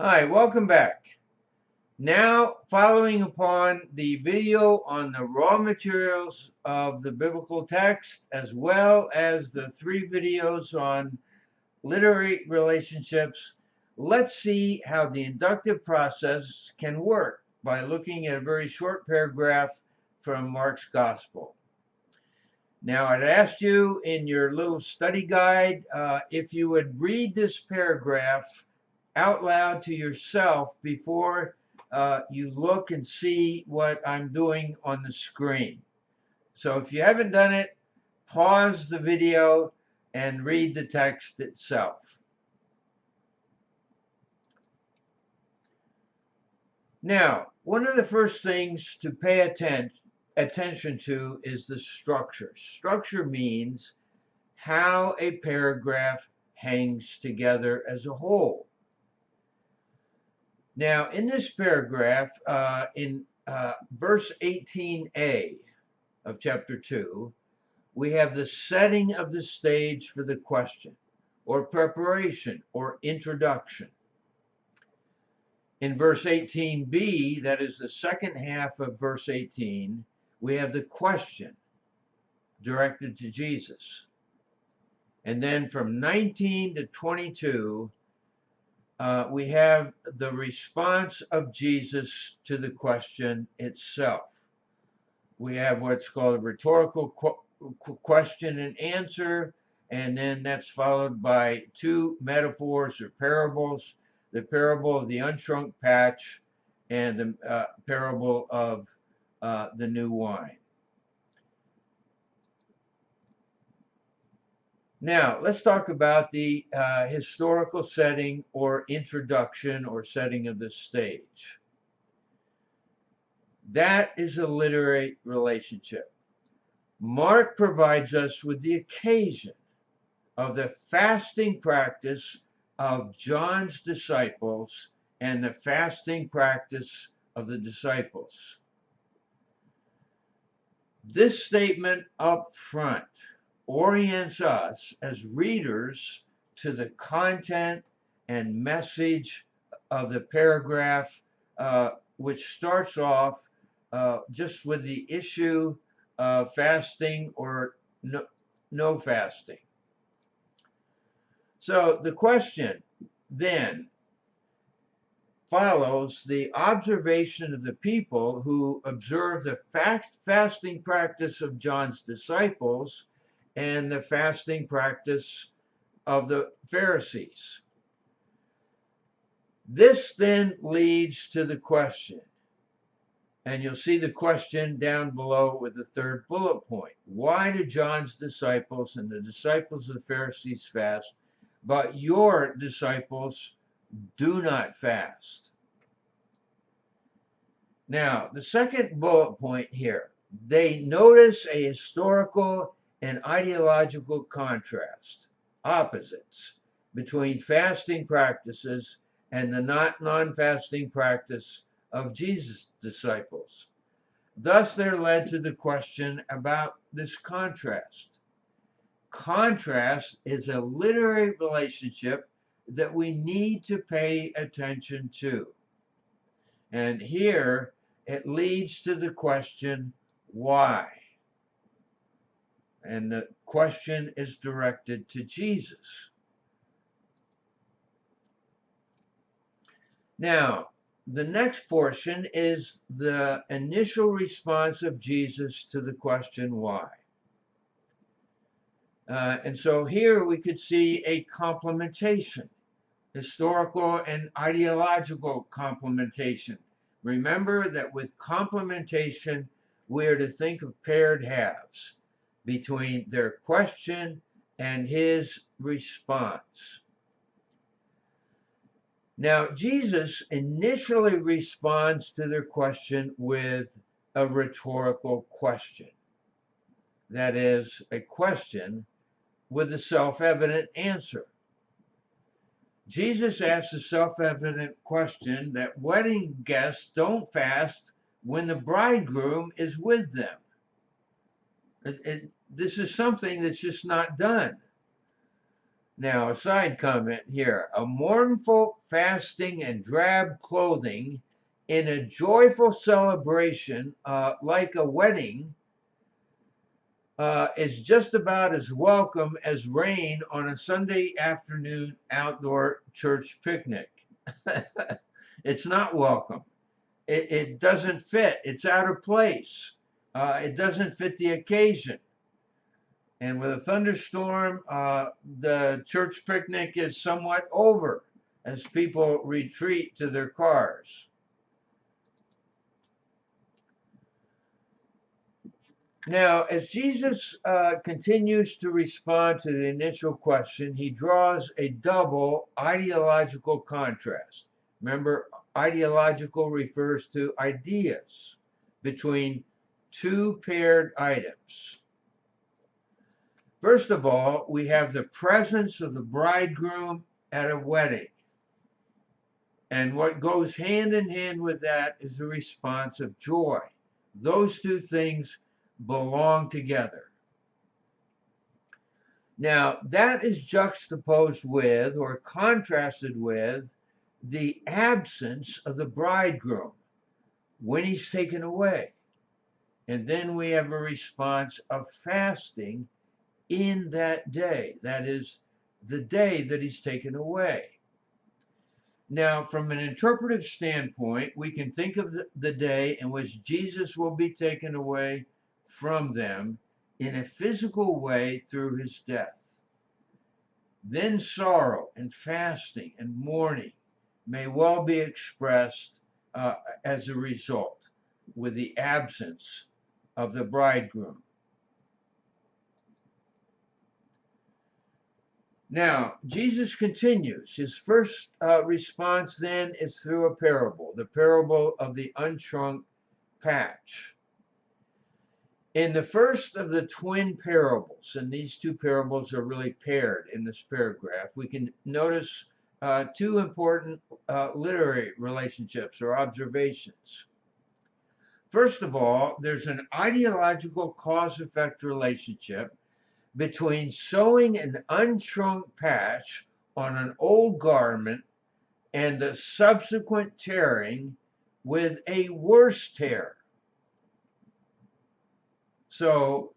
Hi, welcome back. Now, following upon the video on the raw materials of the biblical text, as well as the 3 videos on literary relationships, let's see how the inductive process can work by looking at a very short paragraph from Mark's Gospel. Now, I'd asked you in your little study guide if you would read this paragraph out loud to yourself before you look and see what I'm doing on the screen. So if you haven't done it, pause the video and read the text itself. Now, one of the first things to pay attention to is the structure. Structure means how a paragraph hangs together as a whole. Now, in this paragraph, in verse 18a of chapter 2, we have the setting of the stage for the question, or preparation, or introduction. In verse 18b, that is the second half of verse 18, we have the question directed to Jesus. And then from 19 to 22, we have the response of Jesus to the question itself. We have what's called a rhetorical question and answer, and then that's followed by 2 metaphors or parables, the parable of the unshrunk patch and the parable of the new wine. Now, let's talk about the historical setting or introduction or setting of the stage. That is a literary relationship. Mark provides us with the occasion of the fasting practice of John's disciples and the fasting practice of the disciples. This statement up front orients us as readers to the content and message of the paragraph, which starts off just with the issue of fasting or no fasting. So the question then follows the observation of the people who observe the fasting practice of John's disciples and the fasting practice of the Pharisees. This then leads to the question, and you'll see the question down below with the 3rd bullet point. Why do John's disciples and the disciples of the Pharisees fast, but your disciples do not fast? Now, the 2nd bullet point here, they notice a historical and ideological contrast, opposites, between fasting practices and the non-fasting practice of Jesus' disciples. Thus, they're led to the question about this contrast. Contrast is a literary relationship that we need to pay attention to. And here it leads to the question, why? And the question is directed to Jesus. Now, the next portion is the initial response of Jesus to the question, why? And so here we could see a complementation, historical and ideological complementation. Remember that with complementation, we are to think of paired halves between their question and his response. Now, Jesus initially responds to their question with a rhetorical question. That is, a question with a self-evident answer. Jesus asks a self-evident question that wedding guests don't fast when the bridegroom is with them. This is something that's just not done. Now, a side comment here. A mournful fasting and drab clothing in a joyful celebration, like a wedding, is just about as welcome as rain on a Sunday afternoon outdoor church picnic. It's not welcome. It doesn't fit. It's out of place. It doesn't fit the occasion. And with a thunderstorm, the church picnic is somewhat over as people retreat to their cars. Now, as Jesus continues to respond to the initial question, he draws a double ideological contrast. Remember, ideological refers to ideas between two paired items. First of all, we have the presence of the bridegroom at a wedding. And what goes hand in hand with that is the response of joy. Those two things belong together. Now, that is juxtaposed with or contrasted with the absence of the bridegroom when he's taken away. And then we have a response of fasting in that day. That is the day that he's taken away. Now, from an interpretive standpoint, we can think of the day in which Jesus will be taken away from them in a physical way through his death. Then sorrow and fasting and mourning may well be expressed as a result with the absence of the bridegroom. Now, Jesus continues. His first response then is through a parable, the parable of the unshrunk patch. In the first of the twin parables, and these two parables are really paired in this paragraph, we can notice two important literary relationships or observations. First of all, there's an ideological cause-effect relationship between sewing an unshrunk patch on an old garment and the subsequent tearing with a worse tear. So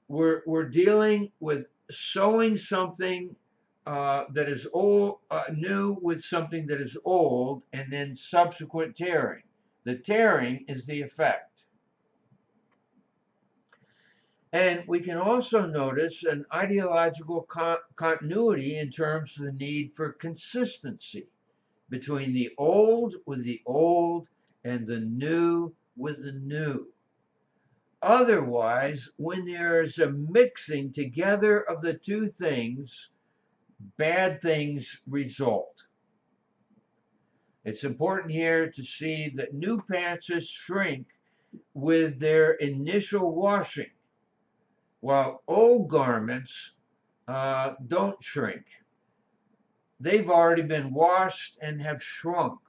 we're dealing with sewing something that is old, new with something that is old, and then subsequent tearing. The tearing is the effect. And we can also notice an ideological continuity in terms of the need for consistency between the old with the old and the new with the new. Otherwise, when there is a mixing together of the two things, bad things result. It's important here to see that new patches shrink with their initial washing, while old garments don't shrink. They've already been washed and have shrunk.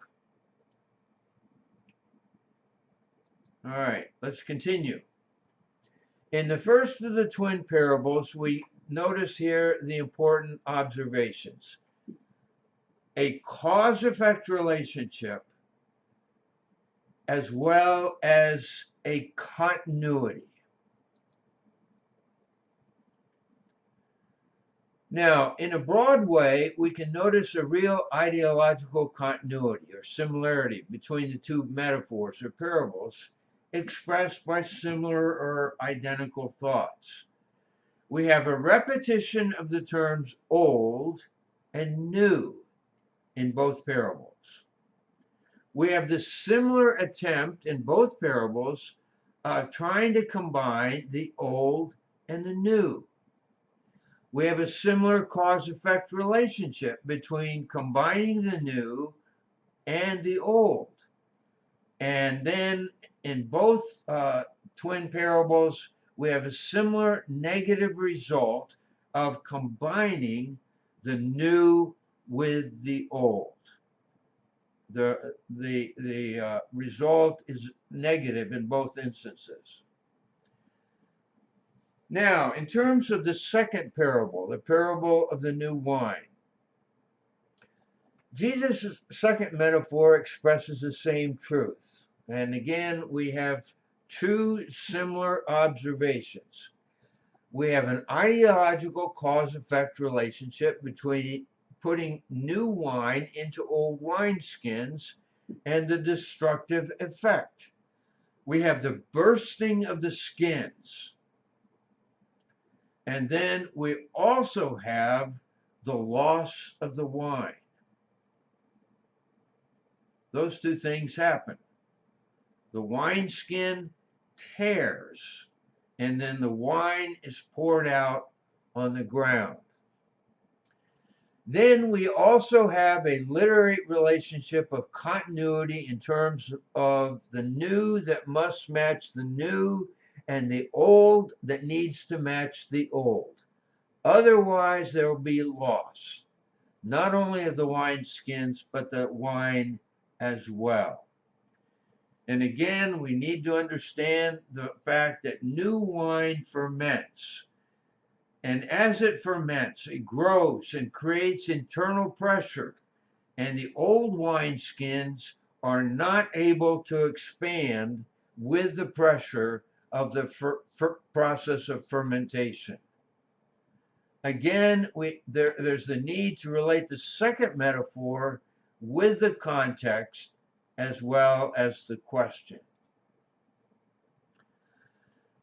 All right, let's continue. In the first of the twin parables, we notice here the important observations. A cause-effect relationship as well as a continuity. Now, in a broad way, we can notice a real ideological continuity or similarity between the two metaphors or parables expressed by similar or identical thoughts. We have a repetition of the terms old and new in both parables. We have the similar attempt in both parables trying to combine the old and the new. We have a similar cause-effect relationship between combining the new and the old. And then in both twin parables, we have a similar negative result of combining the new with the old. The result is negative in both instances. Now, in terms of the second parable, the parable of the new wine, Jesus' second metaphor expresses the same truth. And again, we have two similar observations. We have an ideological cause-effect relationship between putting new wine into old wineskins and the destructive effect. We have the bursting of the skins. And then we also have the loss of the wine. Those two things happen. The wineskin tears, and then the wine is poured out on the ground. Then we also have a literary relationship of continuity in terms of the new that must match the new and the old that needs to match the old. Otherwise, there will be loss, not only of the wineskins, but the wine as well. And again, we need to understand the fact that new wine ferments. And as it ferments, it grows and creates internal pressure. And the old wineskins are not able to expand with the pressure of the process of fermentation. Again, there's the need to relate the second metaphor with the context as well as the question.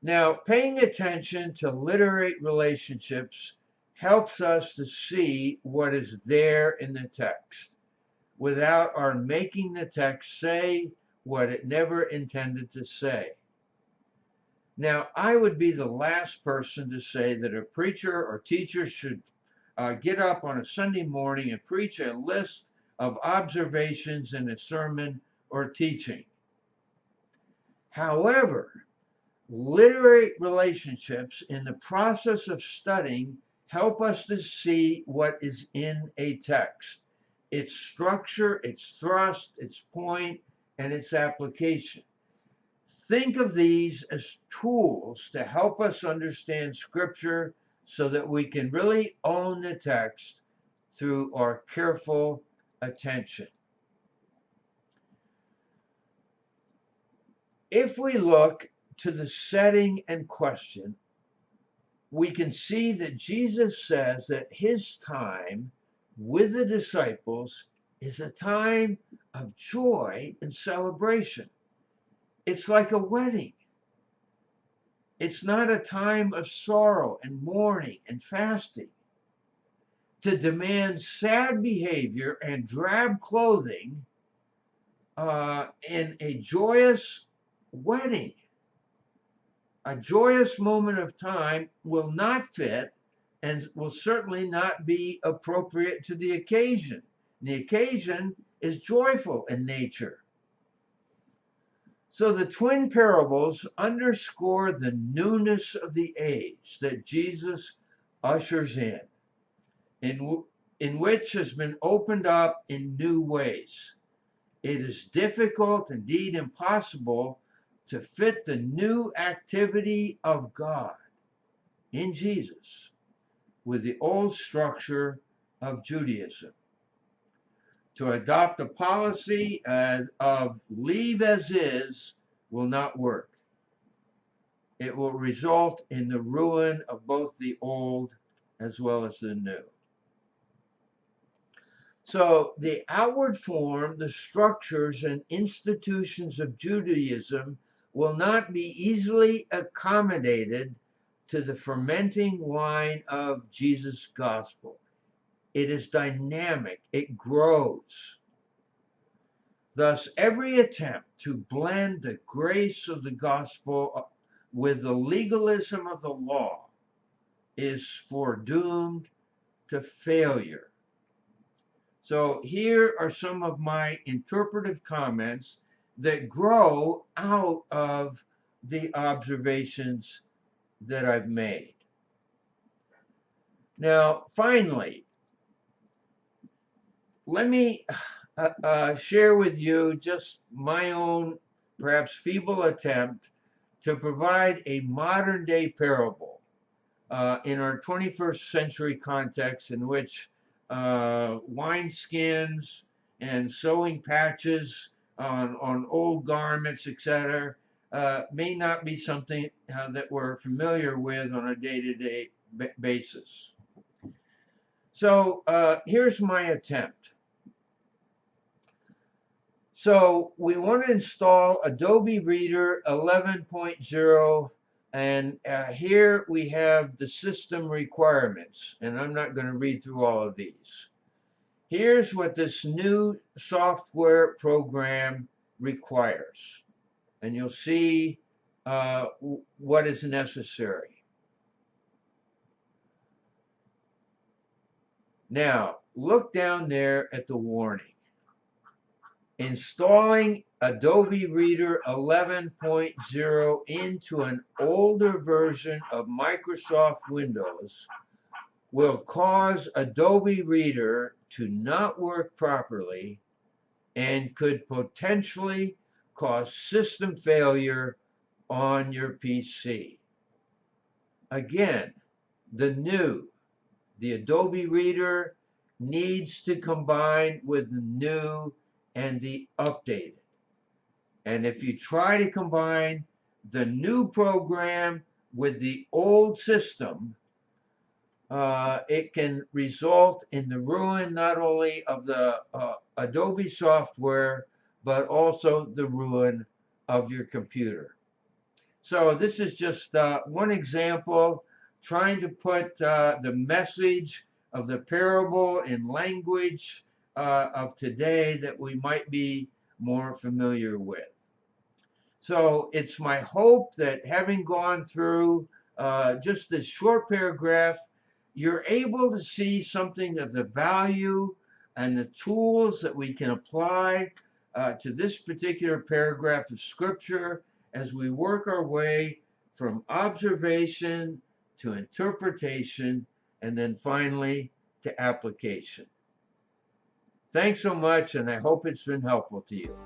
Now, paying attention to literary relationships helps us to see what is there in the text without our making the text say what it never intended to say. Now, I would be the last person to say that a preacher or teacher should get up on a Sunday morning and preach a list of observations in a sermon or teaching. However, literary relationships in the process of studying help us to see what is in a text, its structure, its thrust, its point, and its application. Think of these as tools to help us understand Scripture so that we can really own the text through our careful attention. If we look to the setting and question, we can see that Jesus says that his time with the disciples is a time of joy and celebration. It's like a wedding. It's not a time of sorrow and mourning and fasting. To demand sad behavior and drab clothing in a joyous wedding, a joyous moment of time, will not fit and will certainly not be appropriate to the occasion. The occasion is joyful in nature. So the twin parables underscore the newness of the age that Jesus ushers in which has been opened up in new ways. It is difficult, indeed impossible, to fit the new activity of God in Jesus with the old structure of Judaism. To adopt a policy of leave as is will not work. It will result in the ruin of both the old as well as the new. So the outward form, the structures and institutions of Judaism will not be easily accommodated to the fermenting wine of Jesus' gospel. It is dynamic, it grows. Thus, every attempt to blend the grace of the gospel with the legalism of the law is foredoomed to failure. So here are some of my interpretive comments that grow out of the observations that I've made. Now, finally, let me share with you just my own, perhaps feeble attempt to provide a modern day parable in our 21st century context in which wineskins and sewing patches on old garments, etc., may not be something that we're familiar with on a day-to-day basis. So here's my attempt. So we want to install Adobe Reader 11.0, and here we have the system requirements, and I'm not going to read through all of these. Here's what this new software program requires, and you'll see what is necessary. Now, look down there at the warning. Installing Adobe Reader 11.0 into an older version of Microsoft Windows will cause Adobe Reader to not work properly and could potentially cause system failure on your PC. Again, the Adobe Reader needs to combine with the new and the updated. And if you try to combine the new program with the old system, it can result in the ruin not only of the Adobe software, but also the ruin of your computer. So this is just one example, trying to put the message of the parable in language of today that we might be more familiar with. So it's my hope that having gone through just this short paragraph, you're able to see something of the value and the tools that we can apply to this particular paragraph of Scripture as we work our way from observation to interpretation and then finally to application. Thanks so much, and I hope it's been helpful to you.